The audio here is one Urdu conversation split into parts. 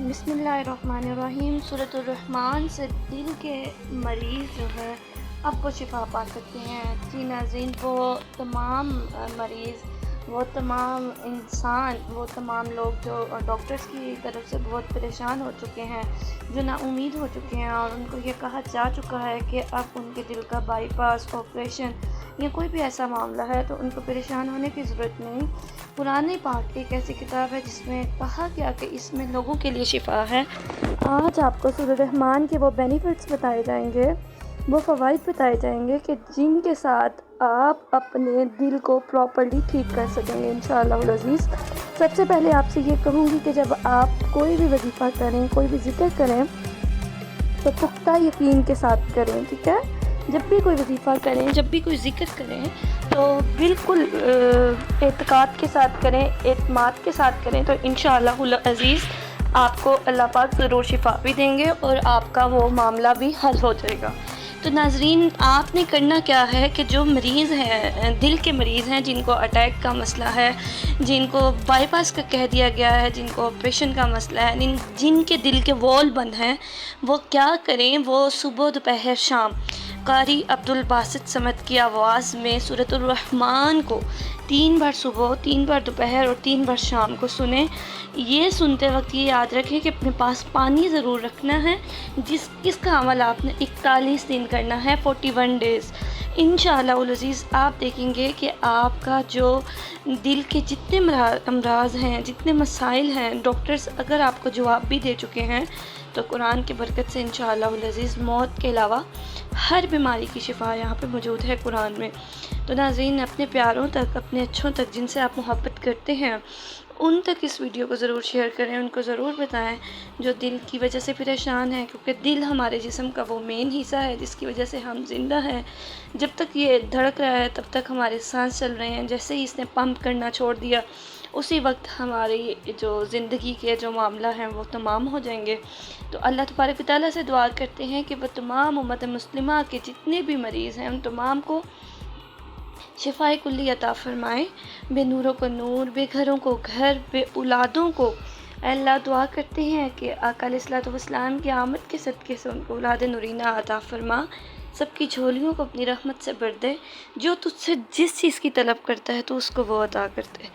بسم اللہ الرحمن الرحیم۔ سورۃ الرحمن سے دل کے مریض جو ہے آپ کو شفا پا سکتے ہیں۔ جی ناظرین، وہ تمام مریض، وہ تمام انسان، وہ تمام لوگ جو ڈاکٹرز کی طرف سے بہت پریشان ہو چکے ہیں، جو نا امید ہو چکے ہیں اور ان کو یہ کہا جا چکا ہے کہ اب ان کے دل کا بائی پاس، آپریشن یا کوئی بھی ایسا معاملہ ہے تو ان کو پریشان ہونے کی ضرورت نہیں۔ قرآن پاک ایک ایسی کتاب ہے جس میں کہا گیا کہ اس میں لوگوں کے لیے شفا ہے۔ آج آپ کو سورۃ الرحمن کے وہ بینیفٹس بتائے جائیں گے، وہ فوائد بتائے جائیں گے کہ جن کے ساتھ آپ اپنے دل کو پراپرلی ٹھیک کر سکیں گے انشاءاللہ العزیز۔ سب سے پہلے آپ سے یہ کہوں گی کہ جب آپ کوئی بھی وظیفہ کریں، کوئی بھی ذکر کریں تو پختہ یقین کے ساتھ کریں، ٹھیک ہے؟ جب بھی کوئی وظیفہ کریں، جب بھی کوئی ذکر کریں تو بالکل اعتقاد کے ساتھ کریں، اعتماد کے ساتھ کریں تو انشاءاللہ العزیز آپ کو اللہ پاک ضرور شفا بھی دیں گے اور آپ کا وہ معاملہ بھی حل ہو جائے گا۔ تو ناظرین، آپ نے کرنا کیا ہے کہ جو مریض ہیں، دل کے مریض ہیں، جن کو اٹیک کا مسئلہ ہے، جن کو بائی پاس کا کہہ دیا گیا ہے، جن کو آپریشن کا مسئلہ ہے، جن کے دل کے وال بند ہیں، وہ کیا کریں؟ وہ صبح، دوپہر، شام قاری عبدالباسط صمد کی آواز میں سورۃ الرحمن کو 3 بار صبح، 3 بار دوپہر اور 3 بار شام کو سنیں۔ یہ سنتے وقت یہ یاد رکھیں کہ اپنے پاس پانی ضرور رکھنا ہے، اس کا عمل آپ نے 41 دن کرنا ہے، 41 ڈیز۔ انشاءاللہ العزیز آپ دیکھیں گے کہ آپ کا جو دل کے جتنے امراض ہیں، جتنے مسائل ہیں، ڈاکٹرز اگر آپ کو جواب بھی دے چکے ہیں تو قرآن کی برکت سے انشاءاللہ العزیز موت کے علاوہ ہر بیماری کی شفا یہاں پہ موجود ہے قرآن میں۔ تو ناظرین، اپنے پیاروں تک، اپنے اچھوں تک، جن سے آپ محبت کرتے ہیں، ان تک اس ویڈیو کو ضرور شیئر کریں، ان کو ضرور بتائیں جو دل کی وجہ سے پریشان ہیں، کیونکہ دل ہمارے جسم کا وہ مین حصہ ہے جس کی وجہ سے ہم زندہ ہیں۔ جب تک یہ دھڑک رہا ہے تب تک ہمارے سانس چل رہے ہیں، جیسے ہی اس نے پمپ کرنا چھوڑ دیا اسی وقت ہماری جو زندگی کے جو معاملہ ہیں وہ تمام ہو جائیں گے۔ تو اللہ تبارک و تعالیٰ سے دعا کرتے ہیں کہ وہ تمام امت مسلمہ کے جتنے بھی مریض ہیں ان تمام کو شفائے کلی عطا فرمائیں، بے نوروں کو نور، بے گھروں کو گھر، بے اولادوں کو اے اللہ دعا کرتے ہیں کہ آقا علیہ الصلوۃ والسلام کی آمد کے صدقے سے ان کو اولاد نورینہ عطا فرما، سب کی جھولیوں کو اپنی رحمت سے بھر دے، جو تجھ سے جس چیز کی طلب کرتا ہے تو اس کو وہ عطا کرتے۔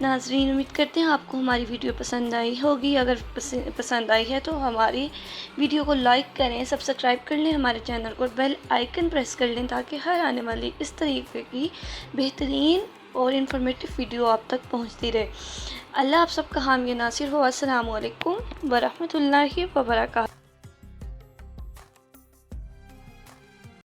ناظرین، امید کرتے ہیں آپ کو ہماری ویڈیو پسند آئی ہوگی۔ اگر پسند آئی ہے تو ہماری ویڈیو کو لائک کریں، سبسکرائب کر لیں ہمارے چینل کو، بیل آئیکن پریس کر لیں تاکہ ہر آنے والی اس طریقے کی بہترین اور انفارمیٹیو ویڈیو آپ تک پہنچتی رہے۔ اللہ آپ سب کا حامی ناصر ہو۔ السلام علیکم ورحمۃ اللہ وبرکاتہ۔